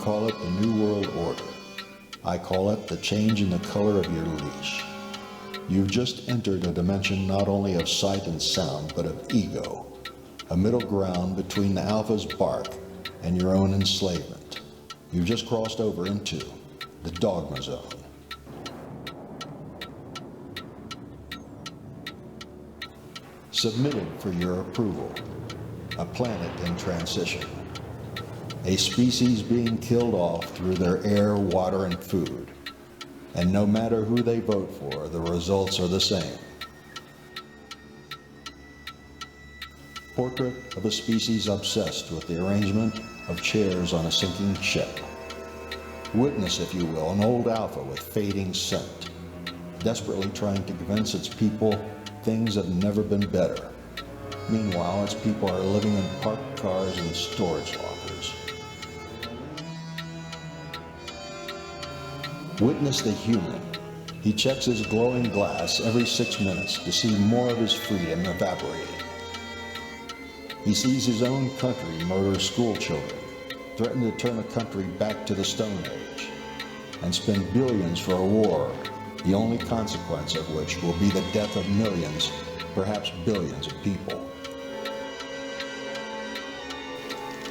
call it the New World Order. I call it the change in the color of your leash. You've just entered a dimension not only of sight and sound, but of ego, a middle ground between the alpha's bark and your own enslavement. You've just crossed over into the Dogma Zone. Submitted for your approval, a planet in transition, a species being killed off through their air, water, and food. And no matter who they vote for, the results are the same. Portrait of a species obsessed with the arrangement of chairs on a sinking ship. Witness, if you will, an old alpha with fading scent, desperately trying to convince its people things have never been better. Meanwhile, its people are living in parked cars and storage lockers. Witness the human. He checks his glowing glass every 6 minutes to see more of his freedom evaporating. He sees his own country murder school children, threaten to turn a country back to the Stone Age, and spend billions for a war, the only consequence of which will be the death of millions, perhaps billions of people.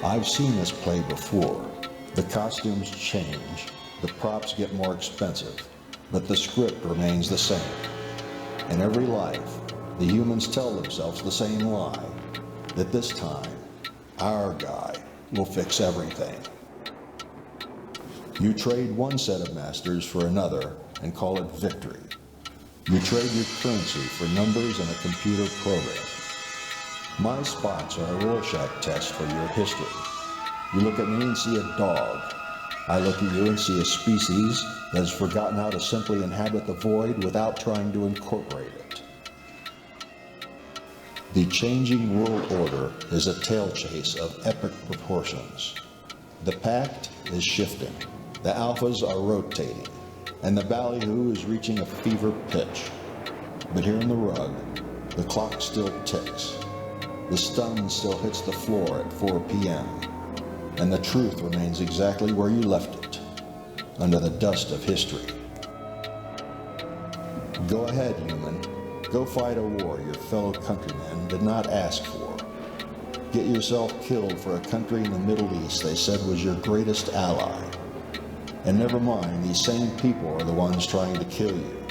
I've seen this play before. The costumes change, the props get more expensive, but the script remains the same. In every life, the humans tell themselves the same lie, that this time, our guy will fix everything. You trade one set of masters for another and call it victory. You trade your currency for numbers and a computer program. My spots are a Rorschach test for your history. You look at me and see a dog. I look at you and see a species that has forgotten how to simply inhabit the void without trying to incorporate it. The changing world order is a tail chase of epic proportions. The pact is shifting. The alphas are rotating, and the ballyhoo is reaching a fever pitch. But here in the rug, the clock still ticks. The stun still hits the floor at 4 p.m., and the truth remains exactly where you left it, under the dust of history. Go ahead, human. Go fight a war your fellow countrymen did not ask for. Get yourself killed for a country in the Middle East they said was your greatest ally. And never mind, these same people are the ones trying to kill you.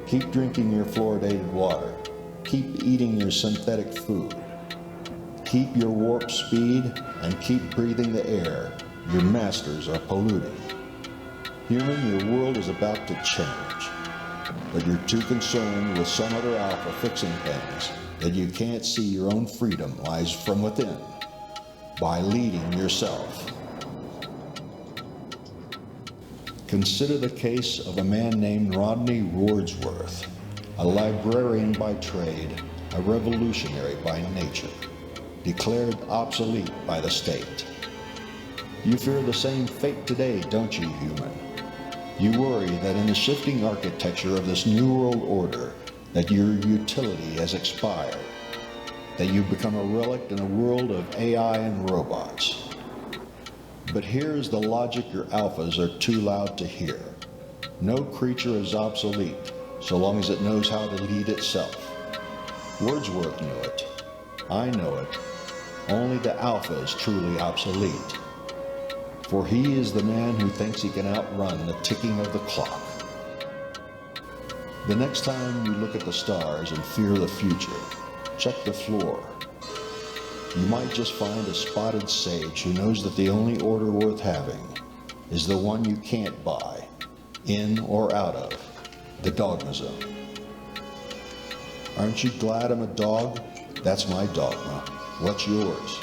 Keep drinking your fluoridated water. Keep eating your synthetic food. Keep your warp speed and keep breathing the air your masters are polluting. Human, your world is about to change, but you're too concerned with some other alpha fixing things that you can't see your own freedom lies from within, by leading yourself. Consider the case of a man named Romney Wordsworth, a librarian by trade, a revolutionary by nature, declared obsolete by the state. You fear the same fate today, don't you, human? You worry that in the shifting architecture of this new world order, that your utility has expired, that you've become a relic in a world of AI and robots. But here's the logic your alphas are too loud to hear. No creature is obsolete so long as it knows how to lead itself. Wordsworth knew it. I know it. Only the alpha is truly obsolete. For he is the man who thinks he can outrun the ticking of the clock. The next time you look at the stars and fear the future, check the floor. You might just find a spotted sage who knows that the only order worth having is the one you can't buy, in or out of, the Dogma Zone. Aren't you glad I'm a dog? That's my dogma. What's yours?